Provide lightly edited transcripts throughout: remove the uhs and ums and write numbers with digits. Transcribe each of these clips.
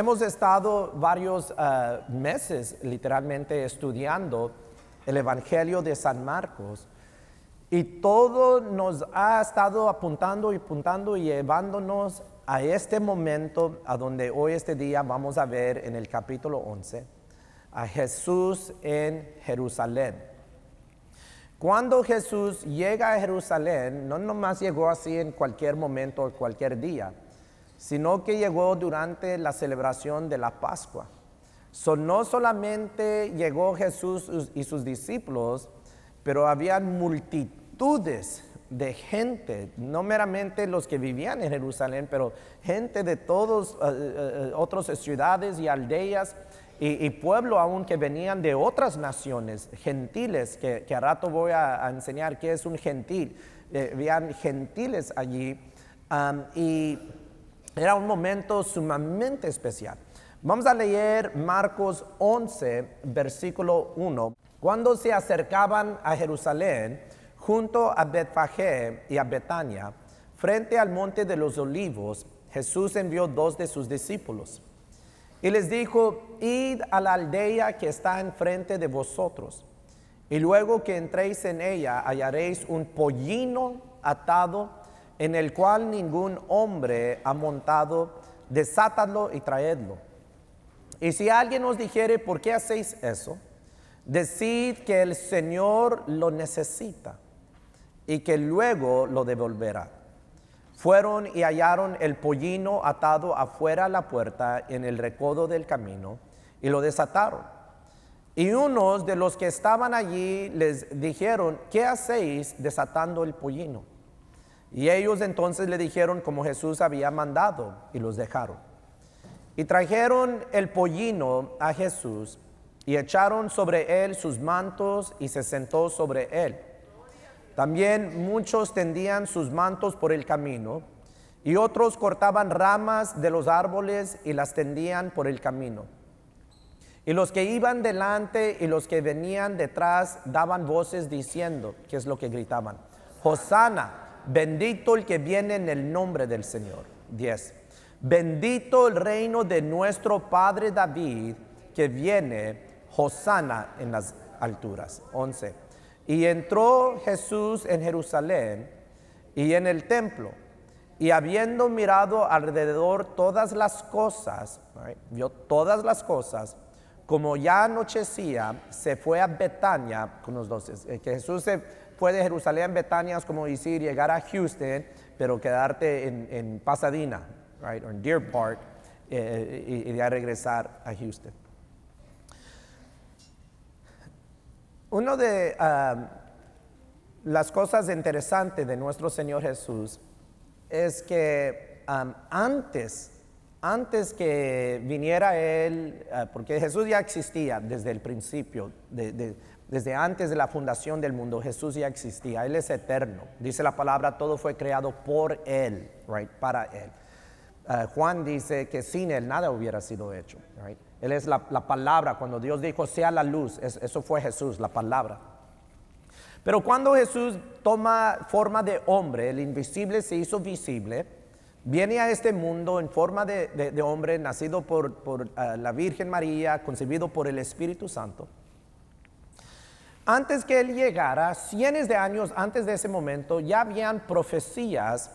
hemos estado varios meses literalmente estudiando el Evangelio de San Marcos y todo nos ha estado apuntando y llevándonos a este momento, a donde hoy este día vamos a ver en el capítulo 11 a Jesús en Jerusalén. Cuando Jesús llega a Jerusalén, no nomás llegó así en cualquier momento o cualquier día, sino que llegó durante la celebración de la Pascua. No solamente llegó Jesús y sus discípulos, pero habían multitudes de gente, no meramente los que vivían en Jerusalén, pero gente de todas otras ciudades y aldeas y pueblo aún que venían de otras naciones, gentiles, que a rato voy a enseñar qué es un gentil. Habían gentiles allí y era un momento sumamente especial. Vamos a leer Marcos 11, versículo 1. Cuando se acercaban a Jerusalén, junto a Betfagé y a Betania, frente al monte de los Olivos, Jesús envió 2 de sus discípulos. Y les dijo: id a la aldea que está enfrente de vosotros, y luego que entréis en ella hallaréis un pollino atado, en el cual ningún hombre ha montado. Desátadlo y traedlo. Y si alguien os dijere: ¿por qué hacéis eso?, decid que el Señor lo necesita, y que luego lo devolverá. Fueron y hallaron el pollino atado afuera a la puerta en el recodo del camino, y lo desataron. Y unos de los que estaban allí les dijeron: ¿qué hacéis desatando el pollino? Y ellos entonces le dijeron como Jesús había mandado, y los dejaron. Y trajeron el pollino a Jesús, y echaron sobre él sus mantos, y se sentó sobre él. También muchos tendían sus mantos por el camino, y otros cortaban ramas de los árboles y las tendían por el camino. Y los que iban delante y los que venían detrás daban voces diciendo, ¿qué es lo que gritaban? Hosana, bendito el que viene en el nombre del Señor. 10. Bendito el reino de nuestro Padre David, que viene, Hosana en las alturas. 11. Y entró Jesús en Jerusalén y en el templo, y habiendo mirado alrededor todas las cosas, vio todas las cosas, como ya anochecía, se fue a Betania con los 12. Que Jesús se fue de Jerusalén a Betania es como decir llegar a Houston, pero quedarte en Pasadena, right, o en Deer Park, y ya regresar a Houston. Una de las cosas interesantes de nuestro Señor Jesús es que antes que viniera Él, porque Jesús ya existía desde el principio, desde antes de la fundación del mundo, Jesús ya existía. Él es eterno. Dice la palabra, todo fue creado por Él, right, para Él. Juan dice que sin Él nada hubiera sido hecho, right? Él es la palabra. Cuando Dios dijo sea la luz, eso fue Jesús, la palabra. Pero cuando Jesús toma forma de hombre, el invisible se hizo visible, viene a este mundo en forma de hombre, nacido por la Virgen María, concebido por el Espíritu Santo. Antes que Él llegara, cientos de años antes de ese momento, ya habían profecías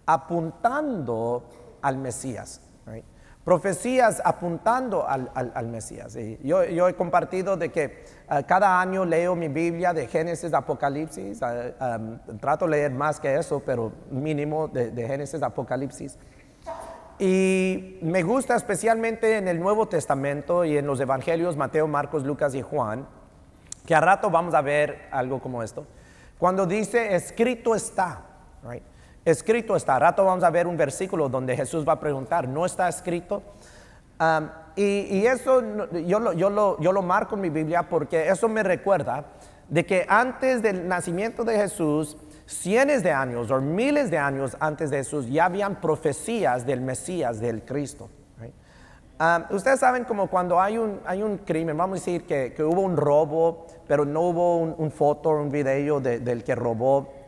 apuntando al Mesías, right? Profecías apuntando al Mesías. Y yo he compartido de que cada año leo mi Biblia de Génesis a Apocalipsis. Trato de leer más que eso, pero mínimo de Génesis a Apocalipsis. Y me gusta especialmente en el Nuevo Testamento y en los Evangelios Mateo, Marcos, Lucas y Juan, que a rato vamos a ver algo como esto. Cuando dice escrito está, right? Escrito está. A rato vamos a ver un versículo donde Jesús va a preguntar, ¿no está escrito? Y eso yo lo marco en mi Biblia porque eso me recuerda de que antes del nacimiento de Jesús, cientos de años o miles de años antes de Jesús, ya habían profecías del Mesías, del Cristo. Right? Ustedes saben como cuando hay un crimen, vamos a decir que hubo un robo, pero no hubo un foto o un video del que robó,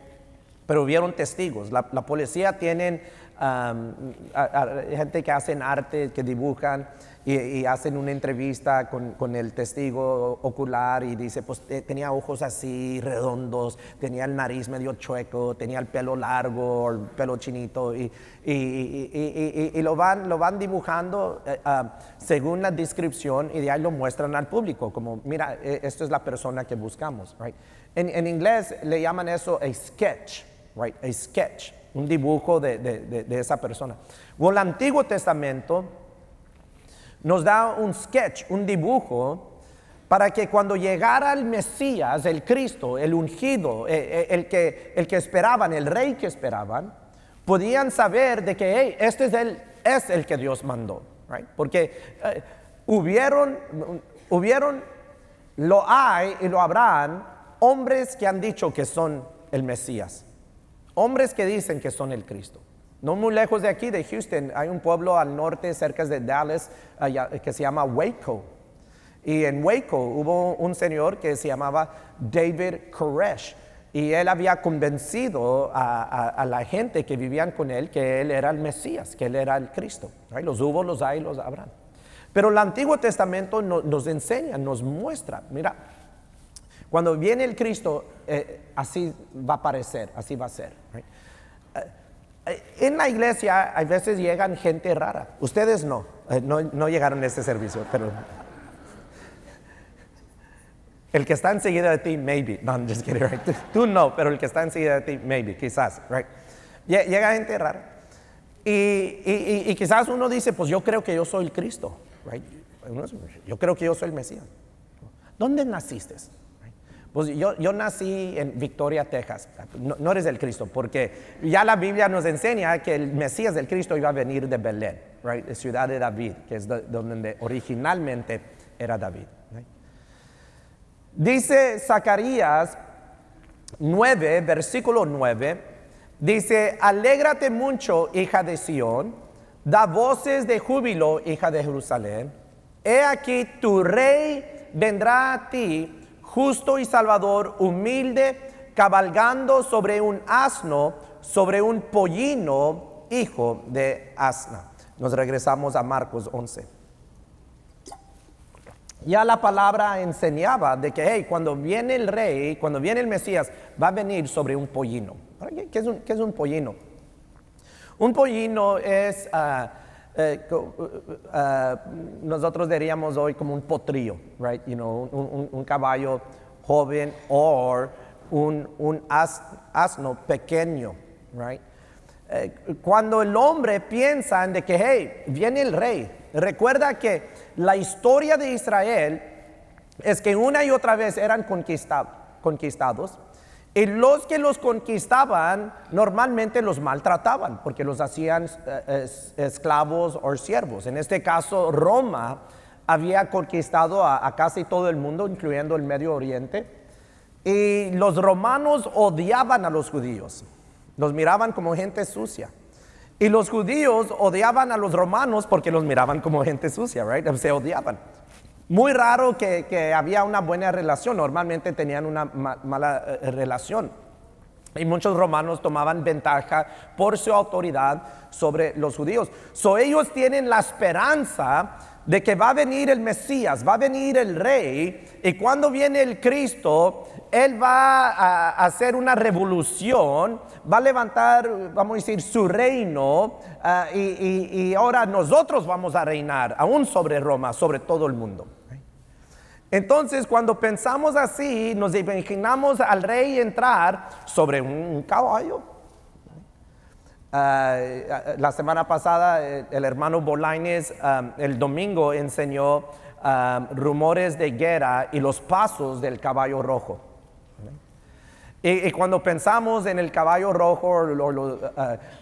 pero hubieron testigos. La policía tienen gente que hacen arte, que dibujan y hacen una entrevista con el testigo ocular y dice, pues tenía ojos así, redondos, tenía el nariz medio chueco, tenía el pelo largo, el pelo chinito y lo van dibujando según la descripción y de ahí lo muestran al público, como mira, esto es la persona que buscamos, right? En inglés le llaman eso a sketch, right? A sketch, un dibujo de esa persona. O el Antiguo Testamento nos da un sketch, un dibujo, para que cuando llegara el Mesías, el Cristo, el ungido, el que esperaban, el rey que esperaban, podían saber de que hey, este es el que Dios mandó, right? Porque lo hay y lo habrán hombres que han dicho que son el Mesías, hombres que dicen que son el Cristo. No muy lejos de aquí, de Houston, hay un pueblo al norte, cerca de Dallas, que se llama Waco. Y en Waco hubo un señor que se llamaba David Koresh. Y él había convencido a la gente que vivían con él que él era el Mesías, que él era el Cristo. ¿Right? Los hubo, los hay, los habrán. Pero el Antiguo Testamento nos enseña, nos muestra, mira, cuando viene el Cristo, así va a aparecer, así va a ser. Right? En la iglesia a veces llegan gente rara. Ustedes no llegaron a este servicio, pero el que está enseguida de ti, maybe. No, I'm just kidding, right? Tú no, pero el que está enseguida de ti, maybe, quizás, right? Llega gente rara. Y quizás uno dice, pues yo creo que yo soy el Cristo, right? Yo creo que yo soy el Mesías. ¿Dónde naciste? Pues yo nací en Victoria, Texas. No eres el Cristo, porque ya la Biblia nos enseña que el Mesías del Cristo iba a venir de Belén, right? De ciudad de David, que es donde originalmente era David. Right? Dice Zacarías 9, versículo 9, dice, alégrate mucho, hija de Sión, da voces de júbilo, hija de Jerusalén. He aquí tu rey vendrá a ti, justo y salvador, humilde, cabalgando sobre un asno, sobre un pollino, hijo de asna. Nos regresamos a Marcos 11. Ya la palabra enseñaba de que hey, cuando viene el rey, cuando viene el Mesías, va a venir sobre un pollino. ¿Qué es un pollino? Un pollino es... nosotros diríamos hoy como un potrillo, right? You know, un caballo joven o un asno pequeño, right? Cuando el hombre piensa en de que, hey, viene el rey, recuerda que la historia de Israel es que una y otra vez eran conquistados. Y los que los conquistaban normalmente los maltrataban porque los hacían esclavos o siervos. En este caso, Roma había conquistado a casi todo el mundo, incluyendo el Medio Oriente. Y los romanos odiaban a los judíos. Los miraban como gente sucia. Y los judíos odiaban a los romanos porque los miraban como gente sucia, right? Se odiaban. Muy raro que había una buena relación, normalmente tenían una mala relación. Y muchos romanos tomaban ventaja por su autoridad sobre los judíos. Ellos tienen la esperanza de que va a venir el Mesías, va a venir el rey, y cuando viene el Cristo, él va a hacer una revolución, va a levantar, vamos a decir, su reino, y ahora nosotros vamos a reinar, aún sobre Roma, sobre todo el mundo. Entonces, cuando pensamos así, nos imaginamos al rey entrar sobre un caballo. La semana pasada, el hermano Bolañez, el domingo, enseñó rumores de guerra y los pasos del caballo rojo. Y cuando pensamos en el caballo rojo,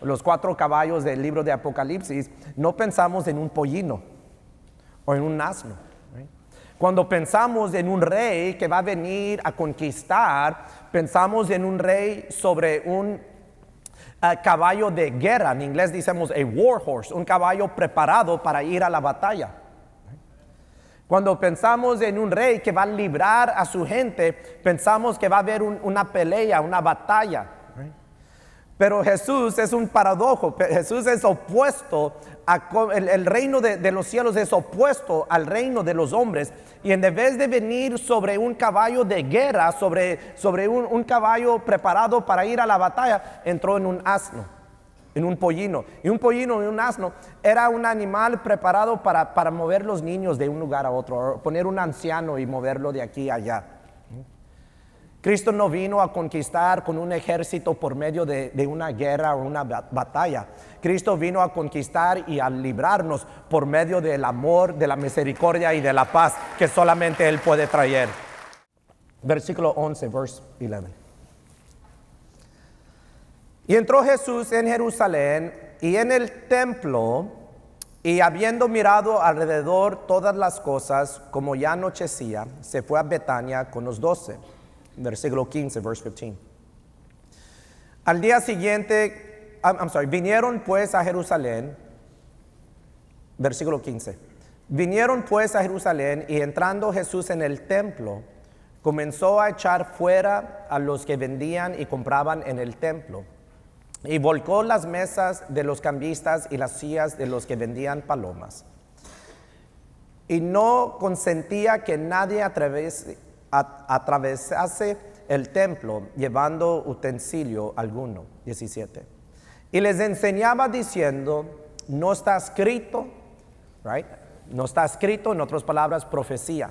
los 4 caballos del libro de Apocalipsis, no pensamos en un pollino o en un asno. Cuando pensamos en un rey que va a venir a conquistar, pensamos en un rey sobre un caballo de guerra. En inglés decimos a war horse, un caballo preparado para ir a la batalla. Cuando pensamos en un rey que va a librar a su gente, pensamos que va a haber una pelea, una batalla. Pero Jesús es un paradojo. Jesús es opuesto el reino de los cielos es opuesto al reino de los hombres. Y en vez de venir sobre un caballo de guerra, sobre un caballo preparado para ir a la batalla, entró en un asno, en un pollino. Y un pollino y un asno era un animal preparado para mover los niños de un lugar a otro, poner un anciano y moverlo de aquí a allá. Cristo no vino a conquistar con un ejército por medio de una guerra o una batalla. Cristo vino a conquistar y a librarnos por medio del amor, de la misericordia y de la paz que solamente Él puede traer. Versículo 11, verse 11. Y entró Jesús en Jerusalén y en el templo, y habiendo mirado alrededor todas las cosas, como ya anochecía, se fue a Betania con los 12. Versículo 15, verse 15. Al día siguiente, vinieron pues a Jerusalén, versículo 15. Vinieron pues a Jerusalén, y entrando Jesús en el templo, comenzó a echar fuera a los que vendían y compraban en el templo, y volcó las mesas de los cambistas y las sillas de los que vendían palomas. Y no consentía que nadie atravesase el templo llevando utensilio alguno. 17. Y les enseñaba diciendo, no está escrito, right? No está escrito, en otras palabras, profecía.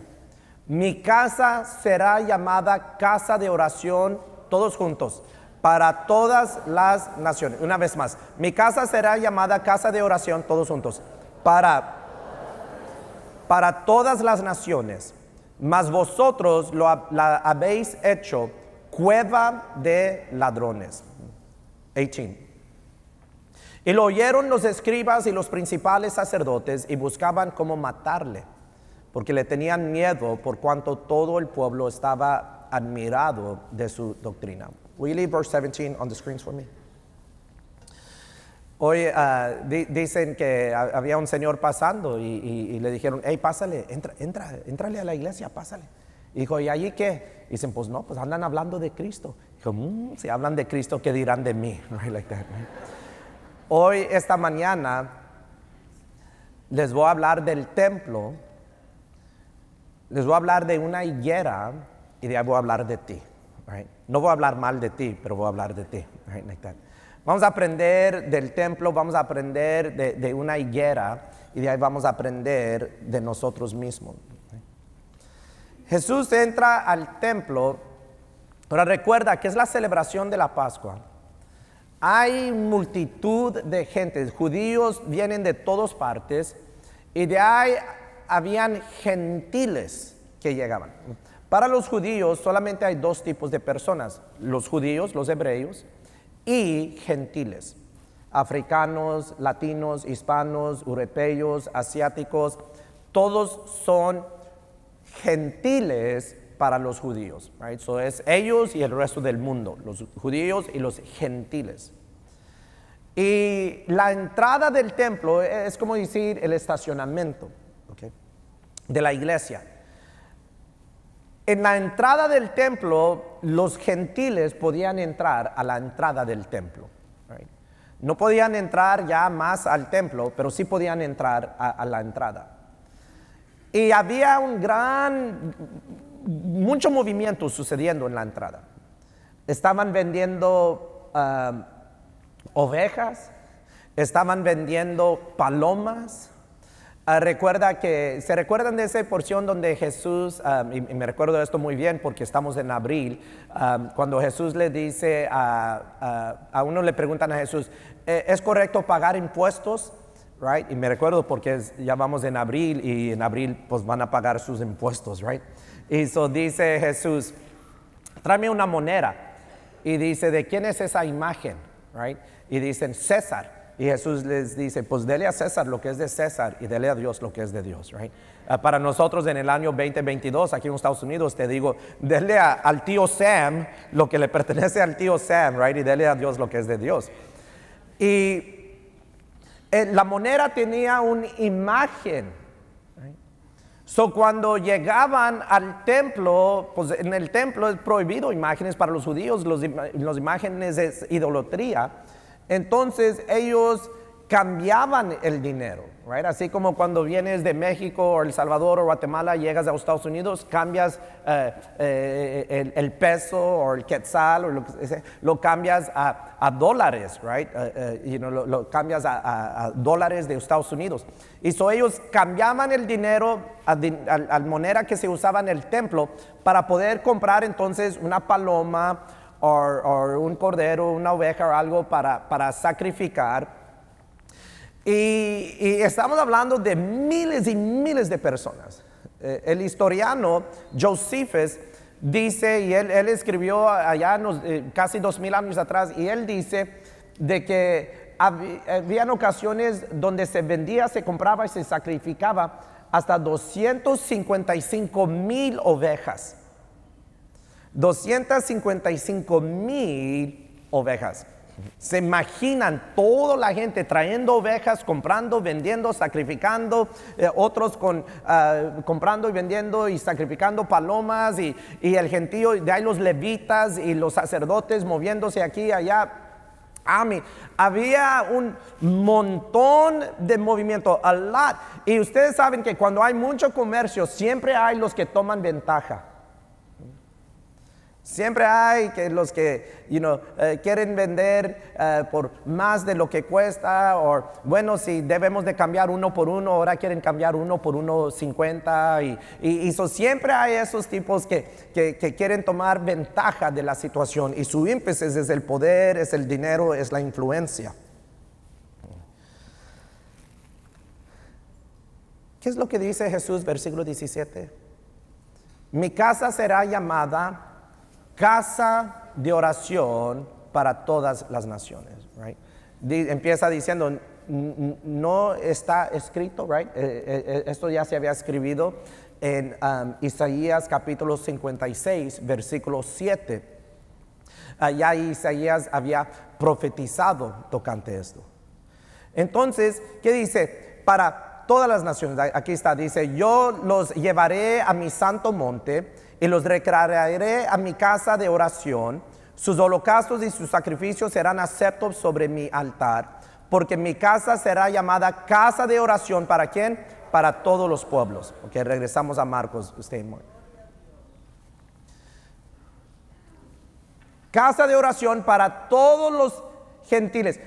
Mi casa será llamada casa de oración, todos juntos, para todas las naciones. Una vez más, mi casa será llamada casa de oración, todos juntos, para todas las naciones. Mas vosotros la habéis hecho cueva de ladrones. 18. Y lo oyeron los escribas y los principales sacerdotes y buscaban cómo matarle, porque le tenían miedo por cuanto todo el pueblo estaba admirado de su doctrina. Will you leave verse 17 on the screens for me? Hoy dicen que había un señor pasando y le dijeron, hey, pásale, entrale a la iglesia, pásale. Y dijo, ¿y allí qué? Y dicen, pues no, pues andan hablando de Cristo. Dijo, si hablan de Cristo, ¿qué dirán de mí? Right, like that, right? Hoy, esta mañana, les voy a hablar del templo, les voy a hablar de una higuera y de ahí voy a hablar de ti. Right? No voy a hablar mal de ti, pero voy a hablar de ti. Right, like that. Vamos a aprender del templo, vamos a aprender de una higuera y de ahí vamos a aprender de nosotros mismos. Jesús entra al templo, pero recuerda que es la celebración de la Pascua. Hay multitud de gente, judíos vienen de todas partes y de ahí habían gentiles que llegaban. Para los judíos solamente hay dos tipos de personas, los judíos, los hebreos, y gentiles, africanos, latinos, hispanos, europeos, asiáticos, todos son gentiles para los judíos. Right? So es ellos y el resto del mundo, los judíos y los gentiles. Y la entrada del templo es como decir el estacionamiento, okay, de la iglesia. En la entrada del templo, los gentiles podían entrar a la entrada del templo. Right? No podían entrar ya más al templo, pero sí podían entrar a la entrada. Y había mucho movimiento sucediendo en la entrada. Estaban vendiendo ovejas, estaban vendiendo palomas. ¿Se recuerdan de esa porción donde Jesús, y me recuerdo esto muy bien porque estamos en abril, cuando Jesús le dice a uno le preguntan a Jesús, ¿es correcto pagar impuestos? Right? Y me recuerdo porque ya vamos en abril y en abril pues van a pagar sus impuestos, right? Y eso dice Jesús, tráeme una moneda. Y dice, ¿de quién es esa imagen? Right? Y dicen, César. Y Jesús les dice, pues dele a César lo que es de César y dele a Dios lo que es de Dios. Right? Para nosotros en el año 2022, aquí en Estados Unidos, te digo, dele al tío Sam lo que le pertenece al tío Sam, right? Y dele a Dios lo que es de Dios. Y la moneda tenía una imagen. Right? So, cuando llegaban al templo, pues en el templo es prohibido imágenes para los judíos, los imágenes es idolatría. Entonces ellos cambiaban el dinero, right? Así como cuando vienes de México o El Salvador o Guatemala, llegas a los Estados Unidos, cambias el peso o el quetzal o lo cambias a dólares, right? Lo cambias a dólares de Estados Unidos. Y ellos cambiaban el dinero a moneda que se usaba en el templo para poder comprar entonces una paloma o un cordero, una oveja o algo para sacrificar. Y estamos hablando de miles y miles de personas. El historiano Josephus dice, y él escribió allá casi 2000 años atrás, y él dice de que habían ocasiones donde se vendía, se compraba y se sacrificaba hasta 255,000 ovejas. 255,000 ovejas. Se imaginan toda la gente trayendo ovejas, comprando, vendiendo, sacrificando, otros comprando y vendiendo y sacrificando palomas, y el gentío, de ahí los levitas y los sacerdotes moviéndose aquí y allá. Había un montón de movimiento, a lot. Y ustedes saben que cuando hay mucho comercio, siempre hay los que toman ventaja. Siempre hay los que quieren vender por más de lo que cuesta, o bueno, si debemos de cambiar uno por uno, ahora quieren cambiar uno por 1.50, y siempre hay esos tipos que quieren tomar ventaja de la situación, y su ímpetu es el poder, es el dinero, es la influencia. ¿Qué es lo que dice Jesús, versículo 17? Mi casa será llamada casa de oración para todas las naciones, right? Empieza diciendo, no está escrito, right? Esto ya se había escrito en Isaías capítulo 56, versículo 7. Ya Isaías había profetizado tocante esto. Entonces, ¿qué dice? Para todas las naciones, aquí está, dice, yo los llevaré a mi santo monte y los recrearé a mi casa de oración. Sus holocaustos y sus sacrificios serán aceptos sobre mi altar, porque mi casa será llamada casa de oración. ¿Para quién? Para todos los pueblos. Ok, regresamos a Marcos. Casa de oración para todos los gentiles.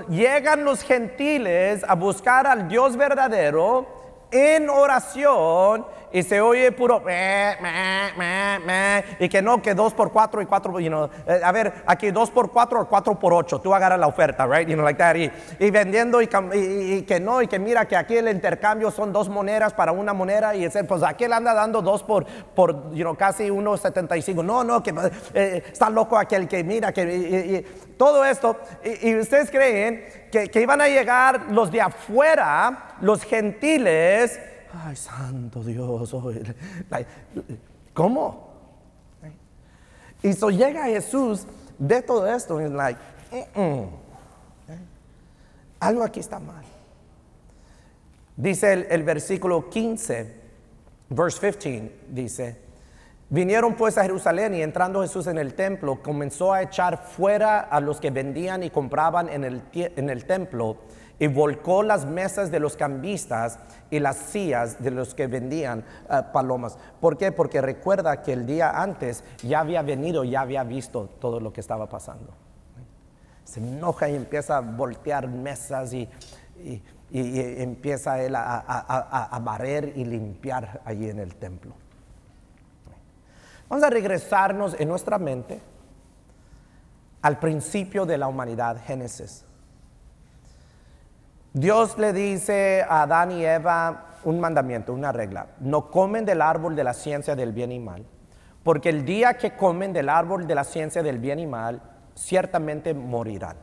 Llegan los gentiles a buscar al Dios verdadero en oración, y se oye puro y que no, que 2 por 4 y 4, a ver, aquí 2 por 4 o 4 por 8, tú agarras la oferta, right, like that, y vendiendo, y que no, y que mira que aquí el intercambio son 2 monedas para una moneda, y pues aquel anda dando 2 por casi 1.75, no, que está loco aquel que mira, que todo esto, y ustedes creen que iban a llegar los de afuera, los gentiles. Ay, santo Dios, ¿cómo? Y llega Jesús, ve todo esto, y es like, algo aquí está mal. Dice el versículo 15, verse 15, dice, vinieron pues a Jerusalén, y entrando Jesús en el templo, comenzó a echar fuera a los que vendían y compraban en el templo, y volcó las mesas de los cambistas y las sillas de los que vendían palomas. ¿Por qué? Porque recuerda que el día antes ya había venido, ya había visto todo lo que estaba pasando. Se enoja y empieza a voltear mesas y empieza él a barrer y limpiar allí en el templo. Vamos a regresarnos en nuestra mente al principio de la humanidad, Génesis. Dios le dice a Adán y Eva un mandamiento, una regla: no comen del árbol de la ciencia del bien y mal, porque el día que comen del árbol de la ciencia del bien y mal, ciertamente morirán.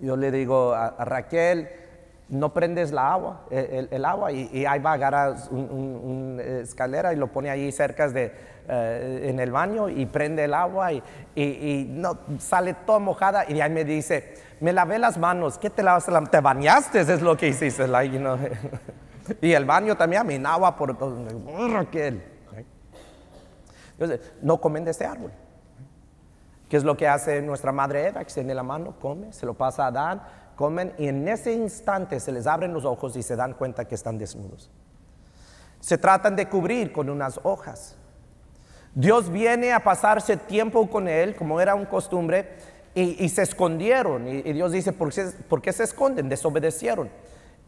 Yo le digo a Raquel, no prendes el agua, y ahí va a agarrar una escalera y lo pone ahí cerca en el baño, y prende el agua, y no, sale toda mojada, y de ahí me dice, me lavé las manos. ¿Qué te lavas? Te bañaste, es lo que hiciste, Y el baño también aminaba por todo. Raquel. Entonces, no comen de este árbol. ¿Qué es lo que hace nuestra madre Eva? Extiende la mano, come, se lo pasa a Adán, comen y en ese instante se les abren los ojos y se dan cuenta que están desnudos. Se tratan de cubrir con unas hojas. Dios viene a pasarse tiempo con él, como era un costumbre, y se escondieron. Y Dios dice, ¿por qué se esconden? Desobedecieron.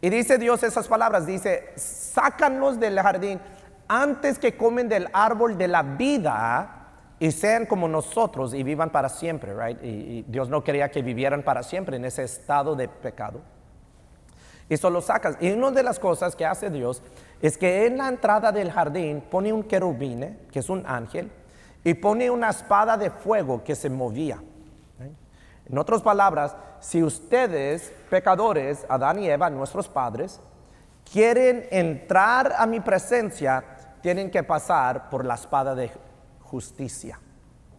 Y dice Dios esas palabras, dice, sácanlos del jardín antes que comen del árbol de la vida y sean como nosotros y vivan para siempre, right? Y Dios no quería que vivieran para siempre en ese estado de pecado. Y solo sacas. Y una de las cosas que hace Dios es que en la entrada del jardín pone un querubín, que es un ángel, y pone una espada de fuego que se movía. ¿Right? En otras palabras, si ustedes, pecadores, Adán y Eva, nuestros padres, quieren entrar a mi presencia, tienen que pasar por la espada de justicia.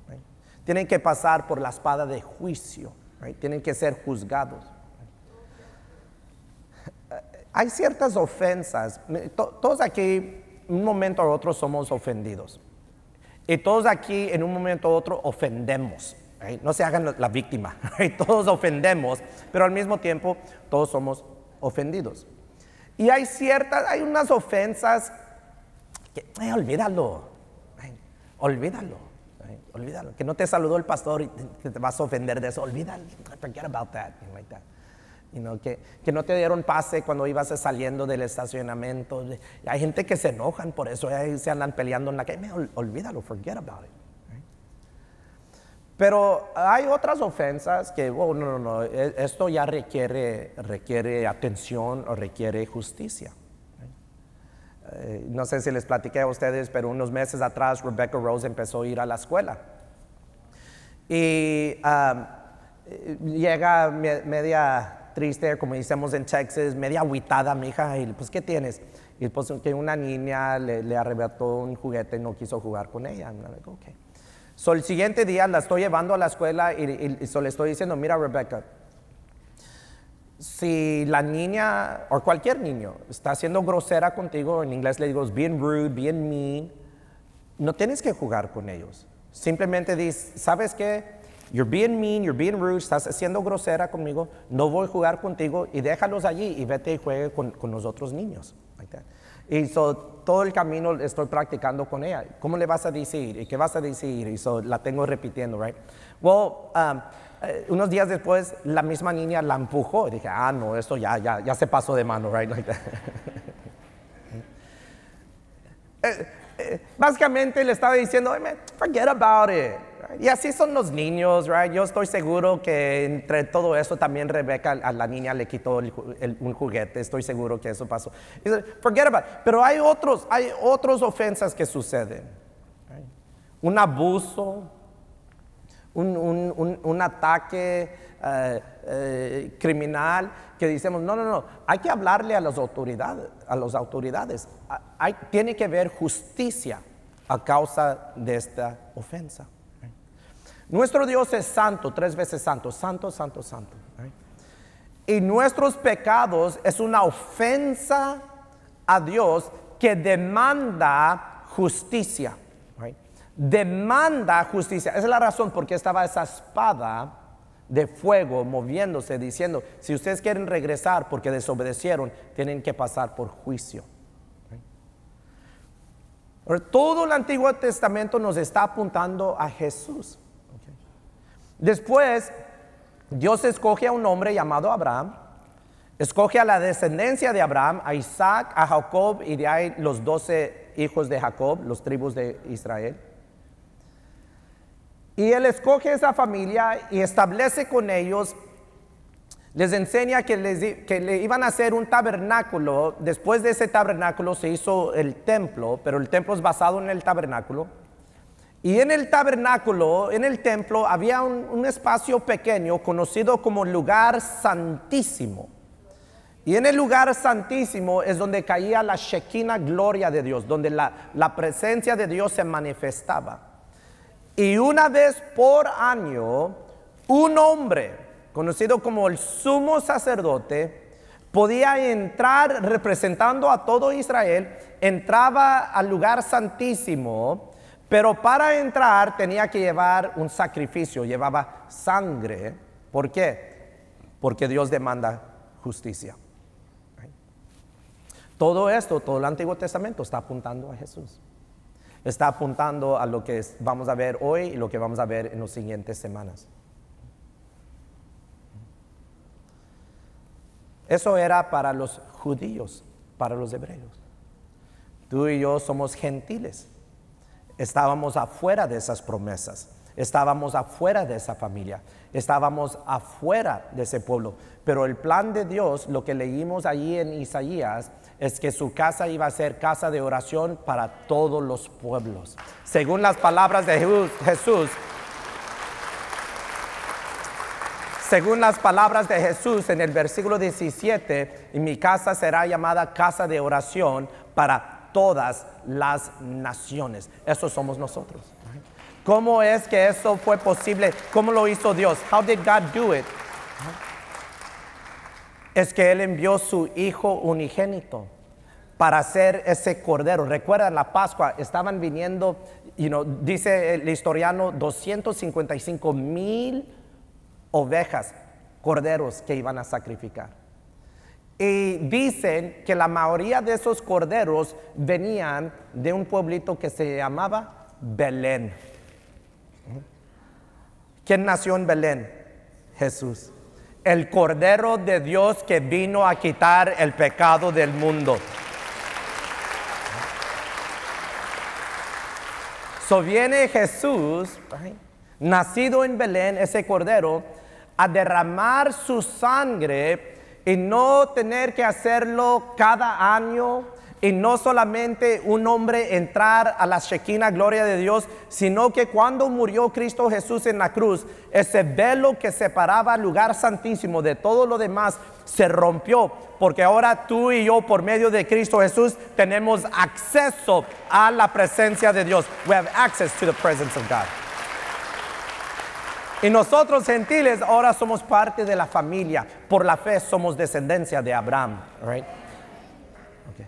Right? Tienen que pasar por la espada de juicio. Right? Tienen que ser juzgados. Hay ciertas ofensas. Todos aquí, en un momento u otro, somos ofendidos. Y todos aquí, en un momento u otro, ofendemos. Right? No se hagan la víctima. Right? Todos ofendemos, pero al mismo tiempo, todos somos ofendidos. Y hay unas ofensas que, olvídalo. Right? Olvídalo. Right? Olvídalo. Que no te saludó el pastor y te vas a ofender de eso. Olvídalo. Forget about that. Like that. Que no te dieron pase cuando ibas saliendo del estacionamiento. Hay gente que se enojan por eso, ahí se andan peleando en la calle. Olvídalo, forget about it. Right? Pero hay otras ofensas que, no, esto ya requiere atención o requiere justicia. Right? No sé si les platiqué a ustedes, pero unos meses atrás Rebecca Rose empezó a ir a la escuela. Y llega media triste, como decimos en Texas, media agüitada mi hija, y pues, ¿qué tienes? Y pues que una niña le arrebató un juguete y no quiso jugar con ella. Like, okay. So, el siguiente día la estoy llevando a la escuela y le estoy diciendo, mira Rebecca, si la niña, o cualquier niño, está siendo grosera contigo, en inglés le digo, being rude, being mean, no tienes que jugar con ellos. Simplemente dices, ¿sabes qué? You're being mean, you're being rude, estás siendo grosera conmigo, no voy a jugar contigo y déjalos allí y vete y juegue con los otros niños. Like that. Y todo el camino estoy practicando con ella. ¿Cómo le vas a decir? ¿Y qué vas a decir? Y la tengo repitiendo, right? Well, unos días después, la misma niña la empujó. Y dije, no, esto ya se pasó de mano, right? Like that. Básicamente le estaba diciendo, forget about it. Right? Y así son los niños, right? Yo estoy seguro que entre todo eso también Rebeca a la niña le quitó un juguete. Estoy seguro que eso pasó. Dice, forget about it. Pero hay otras ofensas que suceden. Right? Un abuso, un ataque criminal que decimos, no, hay que hablarle a las autoridades. Tiene que haber justicia a causa de esta ofensa. Right? Nuestro Dios es santo, 3 veces santo, santo. Right? Y nuestros pecados es una ofensa a Dios que demanda justicia. Right? Demanda justicia. Esa es la razón por qué estaba esa espada de fuego moviéndose, diciendo, si ustedes quieren regresar porque desobedecieron, tienen que pasar por juicio. Right? Todo el Antiguo Testamento nos está apuntando a Jesús. Okay. Después, Dios escoge a un hombre llamado Abraham, escoge a la descendencia de Abraham, a Isaac, a Jacob, y de ahí los 12 hijos de Jacob, los tribus de Israel. Y él escoge esa familia y establece con ellos, les enseña que le iban a hacer un tabernáculo. Después de ese tabernáculo se hizo el templo, pero el templo es basado en el tabernáculo. Y en el tabernáculo, en el templo, había un espacio pequeño conocido como lugar santísimo. Y en el lugar santísimo es donde caía la Shekinah gloria de Dios, donde la presencia de Dios se manifestaba. Y una vez por año, un hombre conocido como el sumo sacerdote podía entrar representando a todo Israel, entraba al lugar santísimo, pero para entrar tenía que llevar un sacrificio, llevaba sangre. ¿Por qué? Porque Dios demanda justicia. Todo esto, todo el Antiguo Testamento está apuntando a Jesús. Está apuntando a lo que vamos a ver hoy y lo que vamos a ver en las siguientes semanas. Eso era para los judíos, para los hebreos. Tú y yo somos gentiles. Estábamos afuera de esas promesas. Estábamos afuera de esa familia. Estábamos afuera de ese pueblo. Pero el plan de Dios, lo que leímos allí en Isaías, es que su casa iba a ser casa de oración para todos los pueblos. Según las palabras de Jesús, según las palabras de Jesús en el versículo 17, mi casa será llamada casa de oración para todas las naciones. Eso somos nosotros. ¿Cómo es que eso fue posible? ¿Cómo lo hizo Dios? How did God do it? Es que Él envió su Hijo unigénito para hacer ese cordero. Recuerdan la Pascua, estaban viniendo, dice el historiano, 255,000 ovejas, corderos que iban a sacrificar. Y dicen que la mayoría de esos corderos venían de un pueblito que se llamaba Belén. ¿Quién nació en Belén? Jesús. El Cordero de Dios que vino a quitar el pecado del mundo. So viene Jesús, nacido en Belén, ese Cordero, a derramar su sangre y no tener que hacerlo cada año, y no solamente un hombre entrar a la Shekinah gloria de Dios, sino que cuando murió Cristo Jesús en la cruz, ese velo que separaba el lugar santísimo de todo lo demás se rompió, porque ahora tú y yo por medio de Cristo Jesús tenemos acceso a la presencia de Dios. We have access to the presence of God. Y nosotros gentiles ahora somos parte de la familia. Por la fe somos descendencia de Abraham, right? Okay.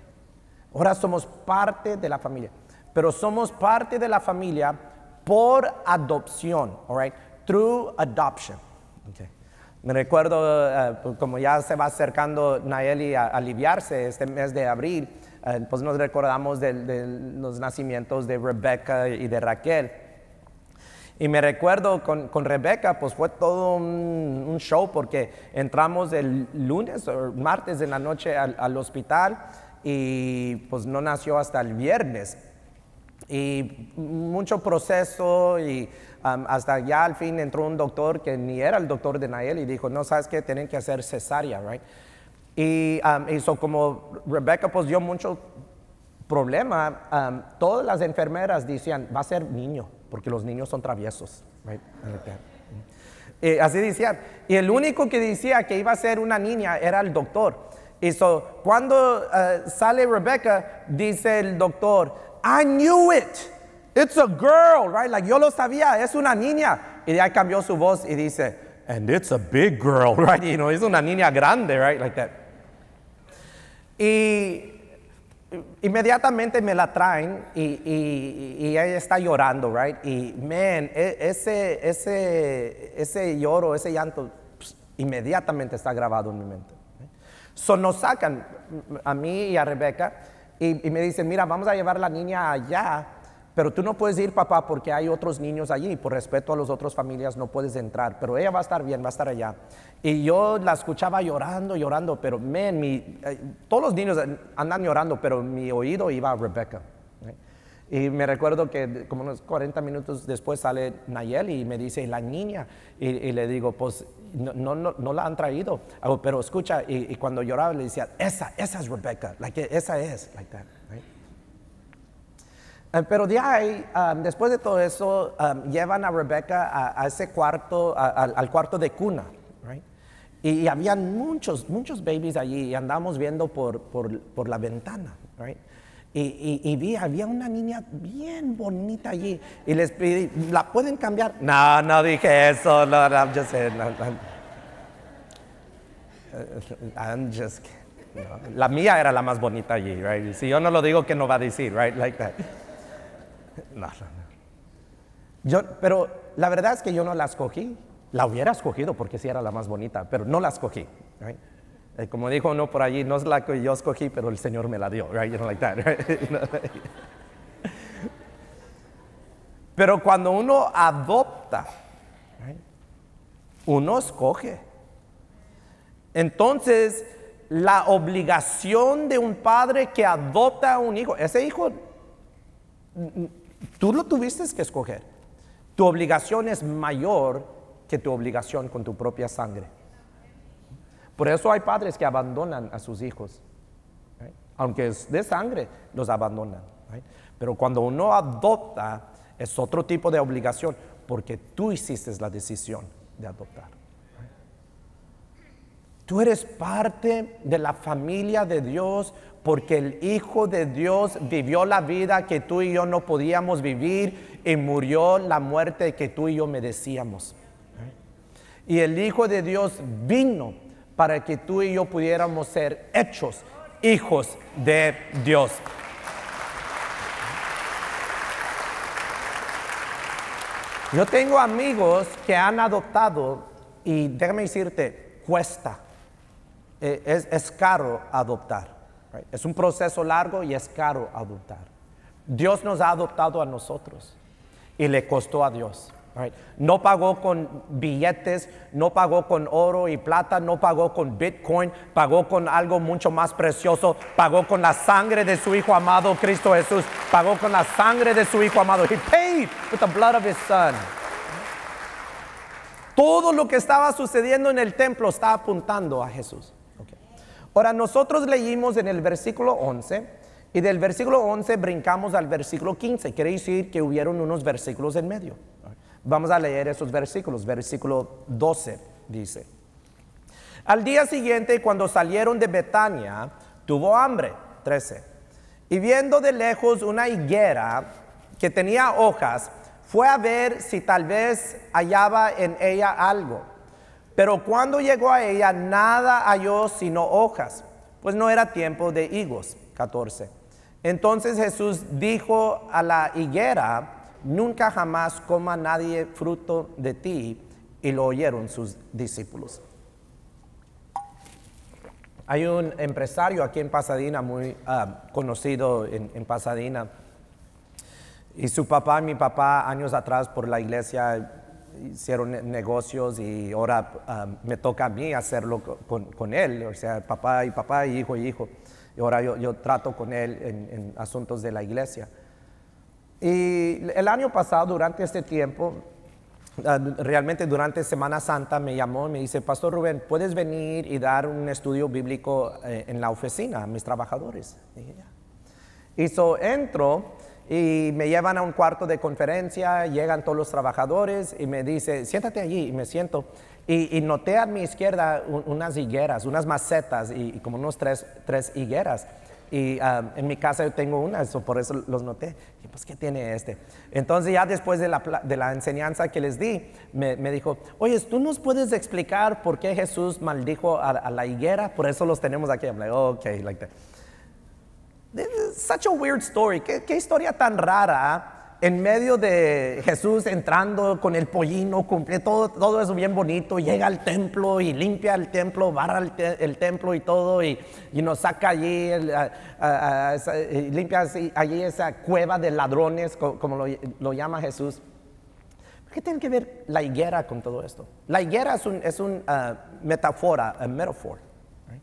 Ahora somos parte de la familia, pero somos parte de la familia por adopción, all right? Through adoption. Okay. Me recuerdo, como ya se va acercando Nayeli a aliviarse este mes de abril, pues nos recordamos de los nacimientos de Rebeca y de Raquel. Y me recuerdo con Rebeca, pues fue todo un show, porque entramos el lunes o martes en la noche al hospital, y pues no nació hasta el viernes. Y mucho proceso, y hasta ya al fin entró un doctor que ni era el doctor de Nayeli y dijo, no, ¿sabes qué? Tienen que hacer cesárea, right? Y como Rebeca pues dio mucho problema, todas las enfermeras decían, va a ser niño, porque los niños son traviesos, right? Así decían. Y el único que decía que iba a ser una niña era el doctor. Y cuando sale Rebeca, dice el doctor, I knew it. It's a girl, right? Like yo lo sabía, es una niña. Y ya cambió su voz y dice, and it's a big girl, right? Es una niña grande, right? Like that. Y inmediatamente me la traen y ella está llorando, right? Y man, ese lloro, ese llanto, inmediatamente está grabado en mi mente. Nos sacan a mí y a Rebeca y me dicen, mira, vamos a llevar a la niña allá, pero tú no puedes ir, papá, porque hay otros niños allí. Por respeto a las otras familias no puedes entrar, pero ella va a estar bien, va a estar allá. Y yo la escuchaba llorando, pero todos los niños andan llorando, pero mi oído iba a Rebeca. Y me recuerdo que como unos 40 minutos después sale Nayeli y me dice, la niña, y le digo, pues no la han traído. Pero escucha, y cuando lloraba le decía, esa es Rebeca, esa es, like that, right? Pero de ahí, después de todo eso, llevan a Rebeca a ese cuarto, al cuarto de cuna, right? Y habían muchos babies allí, y andamos viendo por la ventana, right? Y había una niña bien bonita allí, y les pedí, ¿la pueden cambiar? No dije eso, no, just saying, no. I'm just kidding. No. La mía era la más bonita allí, right? Si yo no lo digo, ¿qué no va a decir, right? Like that. No. Pero la verdad es que yo no la escogí. La hubiera escogido porque sí era la más bonita, pero no la escogí, right? Como dijo uno por allí, no es la que yo escogí, pero el Señor me la dio, right? You know, like that, right? Pero cuando uno adopta, right, uno escoge. Entonces, la obligación de un padre que adopta a un hijo, ese hijo, tú lo tuviste que escoger. Tu obligación es mayor que tu obligación con tu propia sangre. Por eso hay padres que abandonan a sus hijos, right? Aunque es de sangre, los abandonan, right? Pero cuando uno adopta, es otro tipo de obligación, porque tú hiciste la decisión de adoptar. Right? Tú eres parte de la familia de Dios, porque el Hijo de Dios vivió la vida que tú y yo no podíamos vivir y murió la muerte que tú y yo merecíamos. Right? Y el Hijo de Dios vino para que tú y yo pudiéramos ser hechos hijos de Dios. Yo tengo amigos que han adoptado y déjame decirte, cuesta. Es caro adoptar. Right? Es un proceso largo y es caro adoptar. Dios nos ha adoptado a nosotros y le costó a Dios. Right? No pagó con billetes, no pagó con oro y plata, no pagó con Bitcoin, pagó con algo mucho más precioso, pagó con la sangre de su Hijo amado, Cristo Jesús, pagó con la sangre de su Hijo amado. He paid with the blood of His Son. Todo lo que estaba sucediendo en el templo está apuntando a Jesús. Okay. Ahora nosotros leímos en el versículo 11 y del versículo 11 brincamos al versículo 15. Quiere decir que hubieron unos versículos en medio. Vamos a leer esos versículos. Versículo 12 dice: al día siguiente, cuando salieron de Betania, tuvo hambre. 13. Y viendo de lejos una higuera que tenía hojas, fue a ver si tal vez hallaba en ella algo. Pero cuando llegó a ella, nada halló sino hojas, pues no era tiempo de higos. 14. Entonces Jesús dijo a la higuera: nunca jamás coma nadie fruto de ti. Y lo oyeron sus discípulos. Hay un empresario aquí en Pasadena, muy conocido en Pasadena. Y su papá y mi papá, años atrás por la iglesia, hicieron negocios y ahora me toca a mí hacerlo con él. O sea, papá, hijo y hijo. Y ahora yo trato con él en asuntos de la iglesia. Y el año pasado, durante este tiempo, realmente durante Semana Santa, me llamó y me dice: Pastor Rubén, ¿puedes venir y dar un estudio bíblico en la oficina a mis trabajadores? Y dije, ya. Y entro y me llevan a un cuarto de conferencia, llegan todos los trabajadores y me dice: siéntate allí. Y me siento y noté a mi izquierda unas higueras, unas macetas y como unos tres higueras. Y en mi casa yo tengo una, por eso los noté. Y pues, ¿qué tiene este? Entonces ya después de la enseñanza que les di, me dijo: oye, ¿tú nos puedes explicar por qué Jesús maldijo a la higuera? Por eso los tenemos aquí. I'm like, oh, okay, like that. It's such a weird story. ¿Qué historia tan rara? En medio de Jesús entrando con el pollino, cumple todo eso bien bonito, llega al templo y limpia el templo, barra el templo y todo, y nos saca allí, limpia allí esa cueva de ladrones, como lo llama Jesús. ¿Qué tiene que ver la higuera con todo esto? La higuera es una metáfora, a metaphor. Right?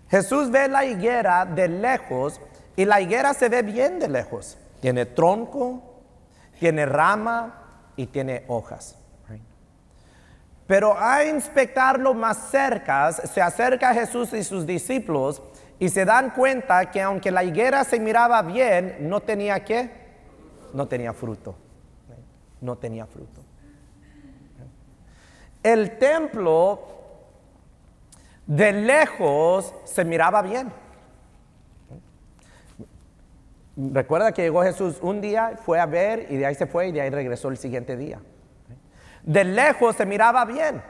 Jesús ve la higuera de lejos y la higuera se ve bien de lejos. Tiene tronco, tiene rama y tiene hojas. Right? Pero a inspectarlo más cerca, se acerca a Jesús y sus discípulos y se dan cuenta que aunque la higuera se miraba bien, no tenía ¿qué? No tenía fruto. Right? No tenía fruto. Right? El templo de lejos se miraba bien. Recuerda que llegó Jesús un día, fue a ver y de ahí se fue y de ahí regresó el siguiente día. De lejos se miraba bien,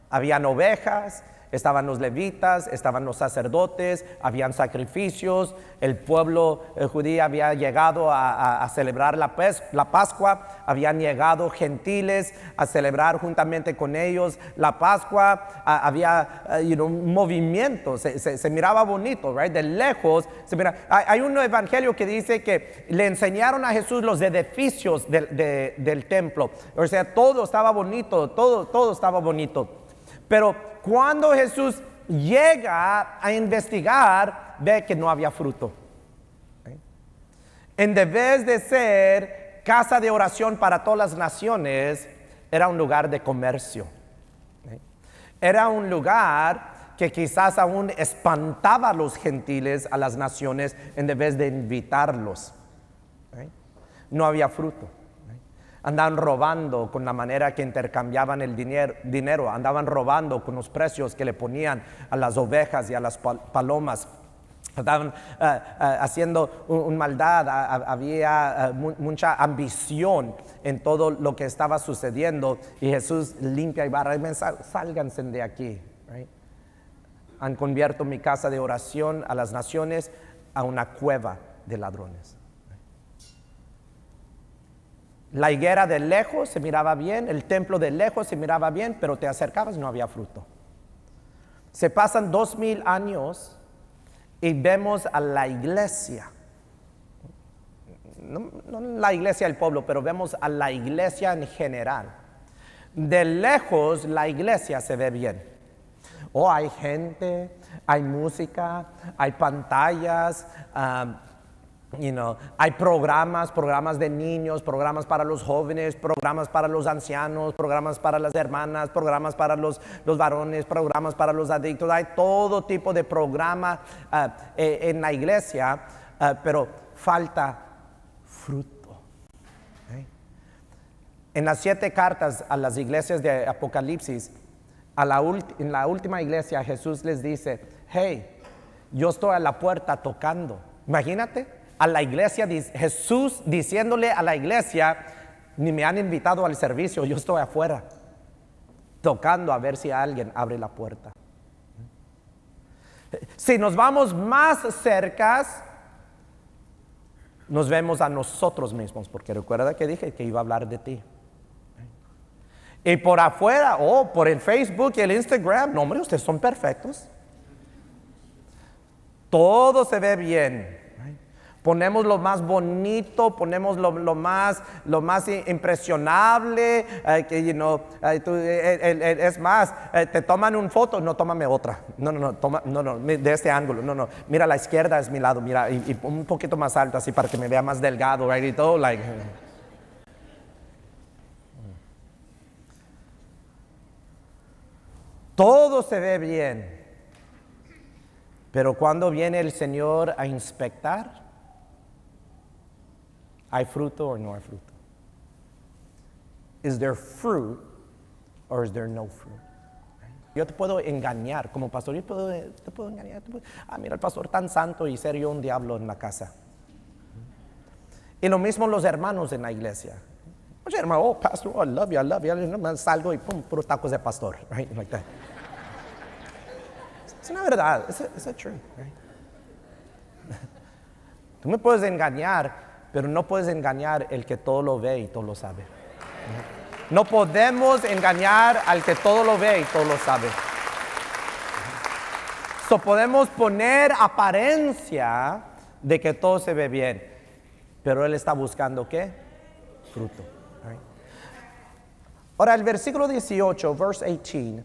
Habían ovejas, estaban los levitas, estaban los sacerdotes, habían sacrificios, el pueblo judío había llegado a celebrar la Pascua, habían llegado gentiles a celebrar juntamente con ellos la Pascua, había un movimiento, se miraba bonito, right? De lejos se mira. Hay un evangelio que dice que le enseñaron a Jesús los edificios del templo, o sea, todo estaba bonito, todo estaba bonito. Pero cuando Jesús llega a investigar, ve que no había fruto. En vez de ser casa de oración para todas las naciones, era un lugar de comercio. Era un lugar que quizás aún espantaba a los gentiles, a las naciones, en vez de invitarlos. No había fruto. Andaban robando con la manera que intercambiaban el dinero, andaban robando con los precios que le ponían a las ovejas y a las palomas. Estaban haciendo maldad, había mucha ambición en todo lo que estaba sucediendo, y Jesús limpia y barra, sálganse de aquí. Right? Han convierto mi casa de oración a las naciones a una cueva de ladrones. La higuera de lejos se miraba bien, el templo de lejos se miraba bien, pero te acercabas y no había fruto. Se pasan 2000 años y vemos a la iglesia, no la iglesia del pueblo, pero vemos a la iglesia en general. De lejos la iglesia se ve bien. Hay gente, hay música, hay pantallas, hay programas de niños, programas para los jóvenes, programas para los ancianos, programas para las hermanas, programas para los varones, programas para los adictos. Hay todo tipo de programa en la iglesia, pero falta fruto. En las 7 cartas a las iglesias de Apocalipsis, en la última iglesia Jesús les dice: hey, yo estoy a la puerta tocando. Imagínate. A la iglesia, Jesús diciéndole a la iglesia: ni me han invitado al servicio, yo estoy afuera tocando a ver si alguien abre la puerta. Si nos vamos más cerca, nos vemos a nosotros mismos, porque recuerda que dije que iba a hablar de ti. Y por afuera, por el Facebook y el Instagram, no, hombre, ustedes son perfectos. Todo se ve bien. Ponemos lo más bonito, ponemos lo más impresionable, es más, te toman una foto, no, tómame otra, no, de este ángulo, no, mira, a la izquierda es mi lado, mira, y un poquito más alto, así para que me vea más delgado, right, y todo, like. Todo se ve bien, pero cuando viene el Señor a inspectar, ¿hay fruto o no hay fruto? Is there fruit or is there no fruit? Yo te puedo engañar como pastor, te puedo engañar. Mira, el pastor tan santo y ser yo un diablo en la casa. Y lo mismo los hermanos en la iglesia. Oye, hermano, pastor, I love you. Salgo y pum, puros tacos de pastor, right? Like that. Es una verdad, it's a truth, right? Tú me puedes engañar, pero no puedes engañar el que todo lo ve y todo lo sabe. No podemos engañar al que todo lo ve y todo lo sabe. Podemos poner apariencia de que todo se ve bien, pero Él está buscando ¿qué? Fruto. Ahora el versículo 18, verse 18,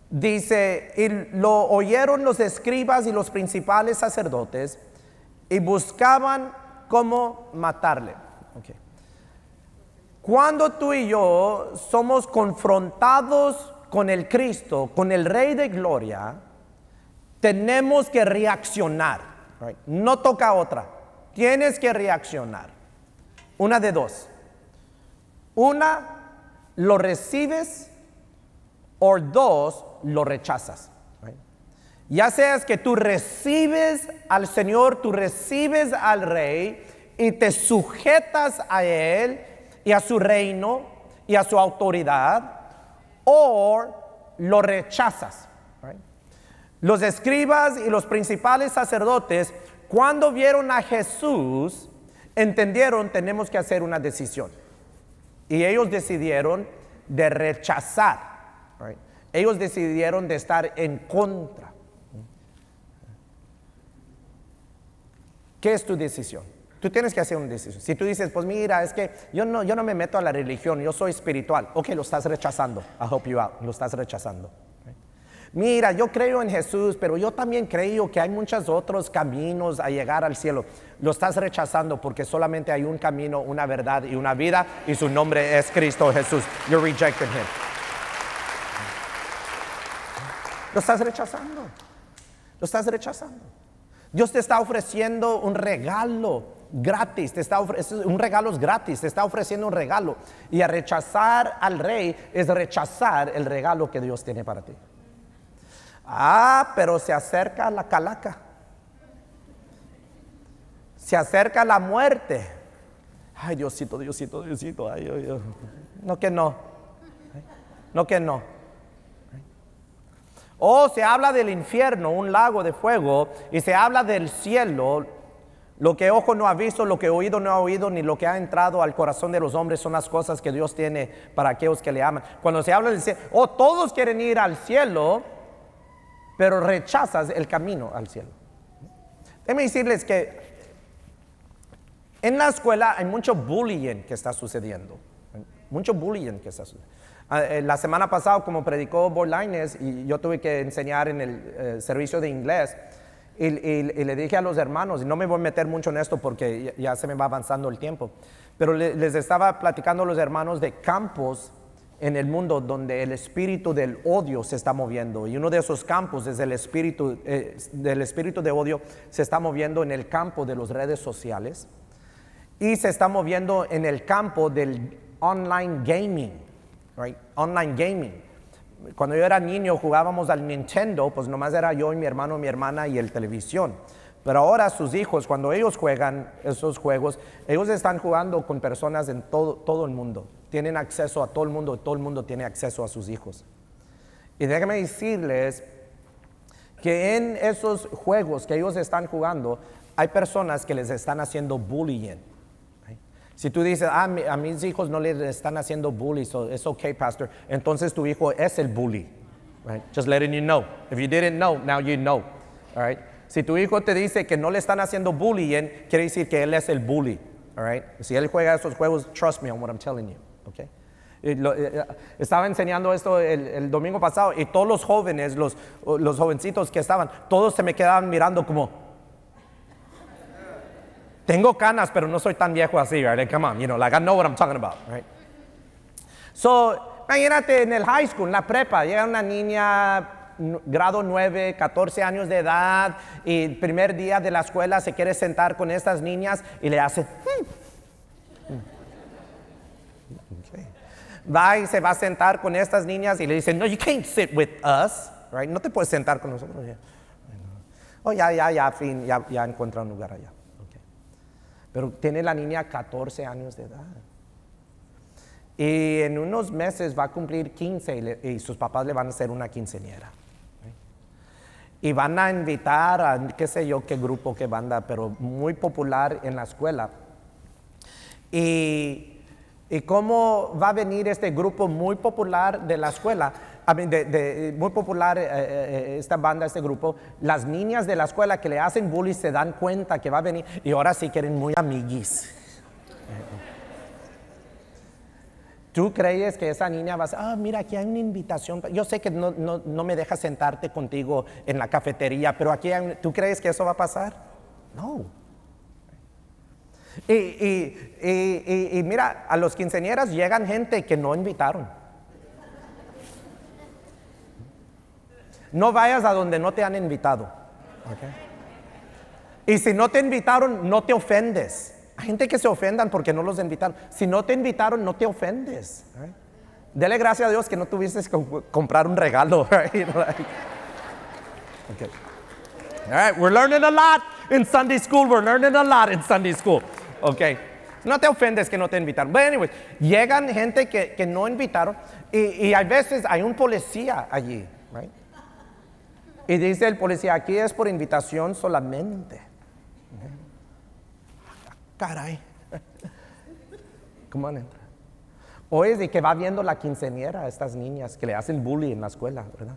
dice: y lo oyeron los escribas y los principales sacerdotes, y buscaban cómo matarle. Okay. Cuando tú y yo somos confrontados con el Cristo, con el Rey de Gloria, tenemos que reaccionar. Right? No toca otra. Tienes que reaccionar. Una de dos. Una, lo recibes, o dos, lo rechazas. Ya seas que tú recibes al Señor, tú recibes al Rey y te sujetas a Él y a su reino y a su autoridad, o lo rechazas. Right? Los escribas y los principales sacerdotes, cuando vieron a Jesús, entendieron, tenemos que hacer una decisión. Y ellos decidieron de rechazar. Right? Ellos decidieron de estar en contra. ¿Qué es tu decisión? Tú tienes que hacer una decisión. Si tú dices, pues mira, es que yo no me meto a la religión, yo soy espiritual. Ok, lo estás rechazando. I'll help you out. Lo estás rechazando. Mira, yo creo en Jesús, pero yo también creo que hay muchos otros caminos a llegar al cielo. Lo estás rechazando porque solamente hay un camino, una verdad y una vida, y su nombre es Cristo Jesús. You're rejecting him. Lo estás rechazando. Lo estás rechazando. Dios te está ofreciendo un regalo gratis, un regalo es gratis, te está ofreciendo un regalo. Y a rechazar al rey es rechazar el regalo que Dios tiene para ti. Pero se acerca la calaca. Se acerca la muerte. Ay, Diosito, Diosito, Diosito. Ay, ay, ay. No que no. No que no. O se habla del infierno, un lago de fuego, y se habla del cielo. Lo que ojo no ha visto, lo que oído no ha oído, ni lo que ha entrado al corazón de los hombres son las cosas que Dios tiene para aquellos que le aman. Cuando se habla del cielo, todos quieren ir al cielo, pero rechazas el camino al cielo. Déjenme decirles que en la escuela hay mucho bullying que está sucediendo. Mucho bullying que está sucediendo. La semana pasada, como predicó Borlaines, y yo tuve que enseñar en el servicio de inglés, y le dije a los hermanos, y no me voy a meter mucho en esto porque ya se me va avanzando el tiempo, pero les estaba platicando a los hermanos de campos en el mundo donde el espíritu del odio se está moviendo, y uno de esos campos es el espíritu de odio se está moviendo en el campo de las redes sociales, y se está moviendo en el campo del online gaming. Right? Online gaming. Cuando yo era niño jugábamos al Nintendo, pues nomás era yo y mi hermano, mi hermana y el televisión. Pero ahora sus hijos, cuando ellos juegan esos juegos, ellos están jugando con personas en todo el mundo. Tienen acceso a todo el mundo y todo el mundo tiene acceso a sus hijos. Y déjenme decirles que en esos juegos que ellos están jugando, hay personas que les están haciendo bullying. Si tú dices, a mis hijos no les están haciendo bullying, so it's okay, pastor, entonces tu hijo es el bully. Right? Just letting you know. If you didn't know, now you know. All right? Si tu hijo te dice que no le están haciendo bullying, quiere decir que él es el bully. All right? Si él juega esos juegos, trust me on what I'm telling you. Okay? Estaba enseñando esto el domingo pasado, y todos los jóvenes, los jovencitos que estaban, todos se me quedaban mirando como... Tengo canas, pero no soy tan viejo así, right? Come on, like I know what I'm talking about, right? So, imagínate en el high school, en la prepa, llega una niña, grado 9, 14 años de edad, y el primer día de la escuela se quiere sentar con estas niñas y le hace... Okay. Va y se va a sentar con estas niñas y le dicen, no, you can't sit with us, right? No te puedes sentar con nosotros. Ya encuentra un lugar allá. Pero tiene la niña 14 años de edad. Y en unos meses va a cumplir 15 y sus papás le van a hacer una quinceañera. Y van a invitar a qué sé yo, qué grupo, qué banda, pero muy popular en la escuela. Y cómo va a venir este grupo muy popular de la escuela, muy popular esta banda, este grupo, las niñas de la escuela que le hacen bullying se dan cuenta que va a venir y ahora sí quieren muy amiguis. ¿Tú crees que esa niña va a decir, mira, aquí hay una invitación? Yo sé que no me dejas sentarte contigo en la cafetería, pero aquí ¿tú crees que eso va a pasar? No. Y mira, a los quinceañeras llegan gente que no invitaron. No vayas a donde no te han invitado. Okay. Y si no te invitaron, no te ofendes. Hay gente que se ofendan porque no los invitaron. Si no te invitaron, no te ofendes. Right? Dele gracias a Dios que no tuviste que comprar un regalo. Right? Okay. All right, we're learning a lot in Sunday school. We're learning a lot in Sunday school. Okay. no te ofendes que no te invitaron. But anyways, llegan gente que no invitaron y a veces hay un policía allí, right? Y dice el policía, aquí es por invitación solamente. Caray. ¿Cómo entra? Oye, de que va viendo la quinceañera a estas niñas que le hacen bullying en la escuela, ¿verdad?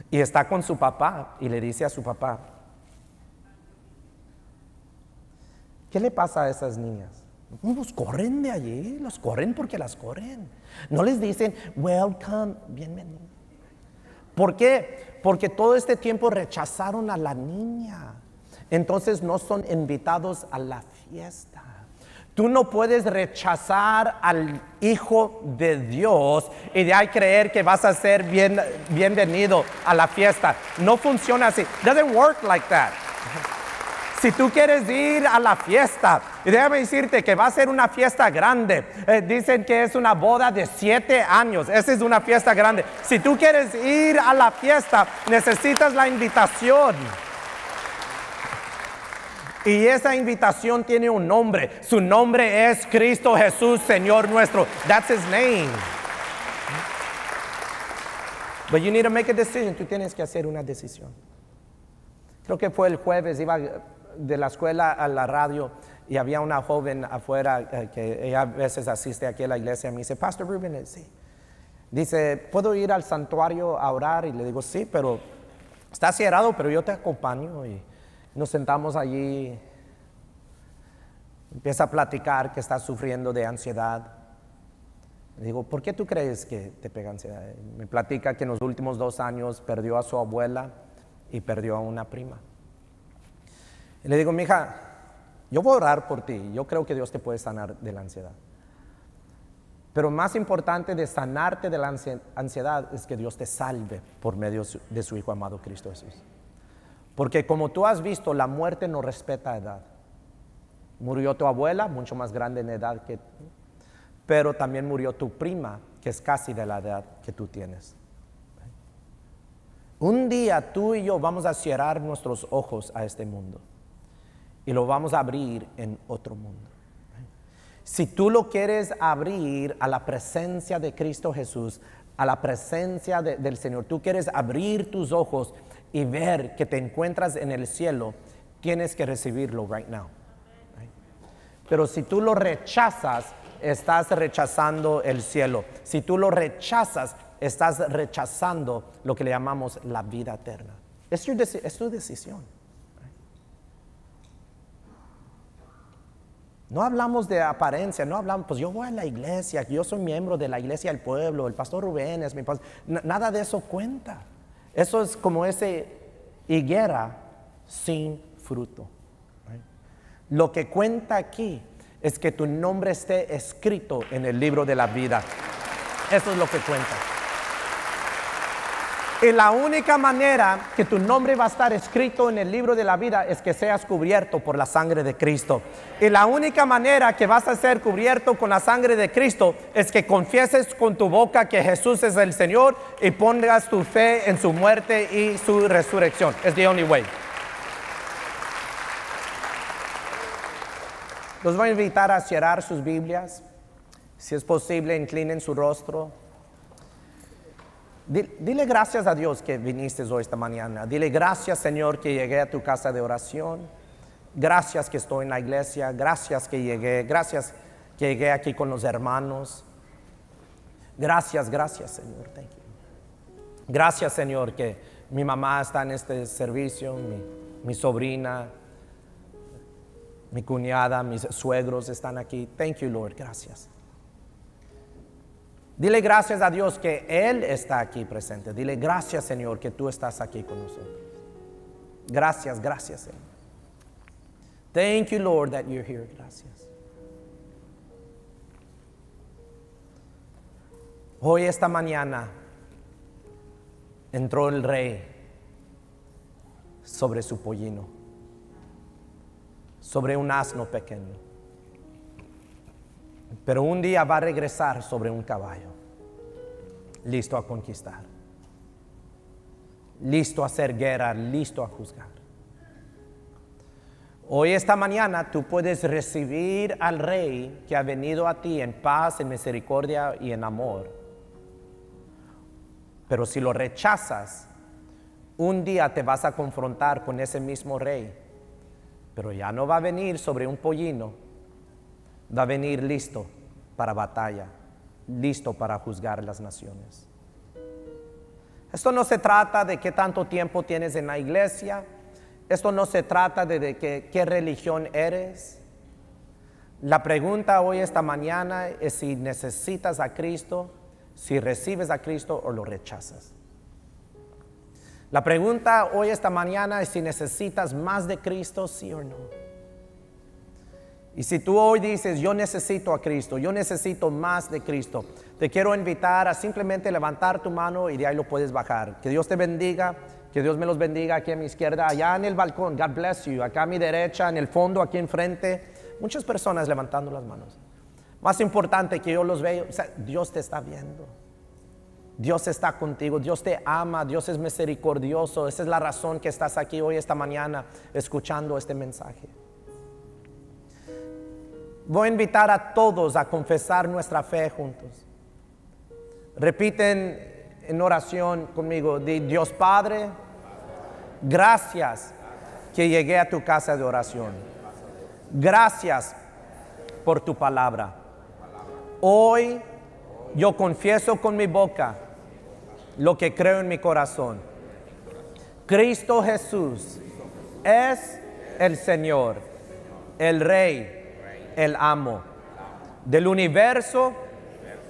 Y está con su papá y le dice a su papá, ¿qué le pasa a esas niñas? Los corren de allí, los corren porque las corren. No les dicen, welcome, bienvenido. ¿Por qué? Porque todo este tiempo rechazaron a la niña. Entonces no son invitados a la fiesta. Tú no puedes rechazar al Hijo de Dios y de ahí creer que vas a ser bienvenido a la fiesta. No funciona así. Doesn't work like that. Si tú quieres ir a la fiesta, y déjame decirte que va a ser una fiesta grande. Dicen que es una boda de 7 años. Esa es una fiesta grande. Si tú quieres ir a la fiesta, necesitas la invitación. Y esa invitación tiene un nombre. Su nombre es Cristo Jesús, Señor nuestro. That's His name. But you need to make a decision. Tú tienes que hacer una decisión. Creo que fue el jueves, iba de la escuela a la radio y había una joven afuera que ella a veces asiste aquí a la iglesia. Me dice, Pastor Ruben, sí. Dice, ¿puedo ir al santuario a orar? Y le digo, sí, pero está cerrado, pero yo te acompaño. Y nos sentamos allí, empieza a platicar que está sufriendo de ansiedad. Le digo, ¿por qué tú crees que te pega ansiedad? Me platica que en los últimos 2 años perdió a su abuela y perdió a una prima. Y le digo, mija, yo voy a orar por ti, yo creo que Dios te puede sanar de la ansiedad. Pero más importante de sanarte de la ansiedad es que Dios te salve por medio de su Hijo amado Cristo Jesús. Porque como tú has visto, la muerte no respeta edad. Murió tu abuela, mucho más grande en edad que tú, pero también murió tu prima, que es casi de la edad que tú tienes. Un día tú y yo vamos a cerrar nuestros ojos a este mundo y lo vamos a abrir en otro mundo. Si tú lo quieres abrir a la presencia de Cristo Jesús, a la presencia del Señor, tú quieres abrir tus ojos y ver que te encuentras en el cielo, tienes que recibirlo right now. Pero si tú lo rechazas, estás rechazando el cielo. Si tú lo rechazas, estás rechazando lo que le llamamos la vida eterna. Es tu decisión. No hablamos de apariencia, no hablamos, pues yo voy a la iglesia, yo soy miembro de la iglesia del pueblo, el pastor Rubén es mi pastor. Nada de eso cuenta. Eso es como ese higuera sin fruto. Lo que cuenta aquí es que tu nombre esté escrito en el libro de la vida. Eso es lo que cuenta. Y la única manera que tu nombre va a estar escrito en el libro de la vida es que seas cubierto por la sangre de Cristo. Y la única manera que vas a ser cubierto con la sangre de Cristo es que confieses con tu boca que Jesús es el Señor y pongas tu fe en su muerte y su resurrección. It's the only way. Los voy a invitar a cerrar sus Biblias. Si es posible, inclinen su rostro. Dile gracias a Dios que viniste hoy esta mañana. Dile gracias, Señor, que llegué a tu casa de oración. Gracias que estoy en la iglesia. Gracias que llegué. Gracias que llegué aquí con los hermanos. Gracias, Señor. Thank you. Gracias, Señor, que mi mamá está en este servicio, mi sobrina, mi cuñada, mis suegros están aquí. Thank you, Lord. Gracias. Dile gracias a Dios que Él está aquí presente. Dile gracias, Señor, que tú estás aquí con nosotros. Gracias, Señor. Thank you, Lord, that you're here. Gracias. Hoy, esta mañana, entró el rey sobre su pollino, sobre un asno pequeño. Pero un día va a regresar sobre un caballo, listo a conquistar, listo a hacer guerra, listo a juzgar. Hoy, esta mañana, tú puedes recibir al Rey que ha venido a ti en paz, en misericordia y en amor. Pero si lo rechazas, un día te vas a confrontar con ese mismo Rey. Pero ya no va a venir sobre un pollino, va a venir listo para batalla, listo para juzgar las naciones. Esto no se trata de qué tanto tiempo tienes en la iglesia. Esto no se trata de qué religión eres. La pregunta hoy, esta mañana, es si necesitas a Cristo, si recibes a Cristo o lo rechazas. La pregunta hoy, esta mañana, es si necesitas más de Cristo, sí o no. Y si tú hoy dices, yo necesito a Cristo, yo necesito más de Cristo, te quiero invitar a simplemente levantar tu mano y de ahí lo puedes bajar. Que Dios te bendiga, que Dios me los bendiga aquí a mi izquierda, allá en el balcón, God bless you, acá a mi derecha, en el fondo, aquí enfrente, muchas personas levantando las manos. Más importante que yo los veo, o sea, Dios te está viendo. Dios está contigo, Dios te ama, Dios es misericordioso. Esa es la razón que estás aquí hoy, esta mañana, escuchando este mensaje. Voy a invitar a todos a confesar nuestra fe juntos. Repiten en oración conmigo: Dios Padre, gracias que llegué a tu casa de oración. Gracias por tu palabra. Hoy yo confieso con mi boca lo que creo en mi corazón. Cristo Jesús es el Señor, el Rey, el amo del universo,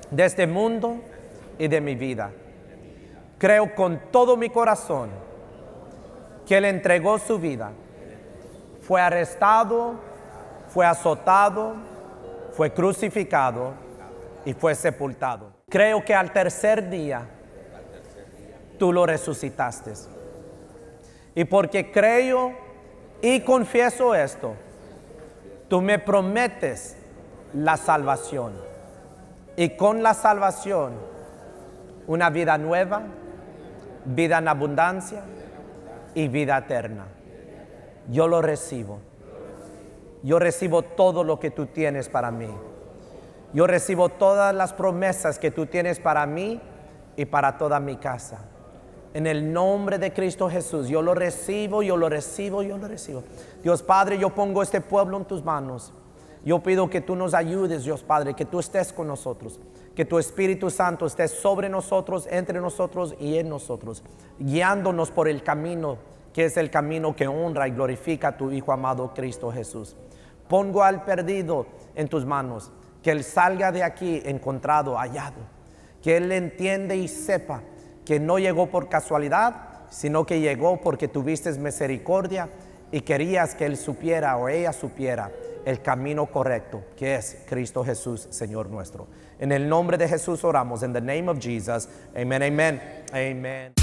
de este mundo y de mi vida. Creo con todo mi corazón que Él entregó su vida, fue arrestado, fue azotado, fue crucificado y fue sepultado. Creo que al tercer día tú lo resucitaste. Y porque creo y confieso esto, tú me prometes la salvación. Y con la salvación, una vida nueva, vida en abundancia y vida eterna. Yo lo recibo. Yo recibo todo lo que tú tienes para mí. Yo recibo todas las promesas que tú tienes para mí y para toda mi casa. En el nombre de Cristo Jesús, yo lo recibo, yo lo recibo, yo lo recibo. Dios Padre, yo pongo este pueblo en tus manos. Yo pido que tú nos ayudes, Dios Padre, que tú estés con nosotros, que tu Espíritu Santo esté sobre nosotros, entre nosotros y en nosotros, guiándonos por el camino que es el camino que honra y glorifica a tu Hijo amado Cristo Jesús. Pongo al perdido en tus manos, que él salga de aquí encontrado, hallado, que él entiende y sepa que no llegó por casualidad, sino que llegó porque tuviste misericordia y querías que él supiera o ella supiera el camino correcto, que es Cristo Jesús, Señor nuestro. En el nombre de Jesús oramos, in the name of Jesus. Amen, amen, amen.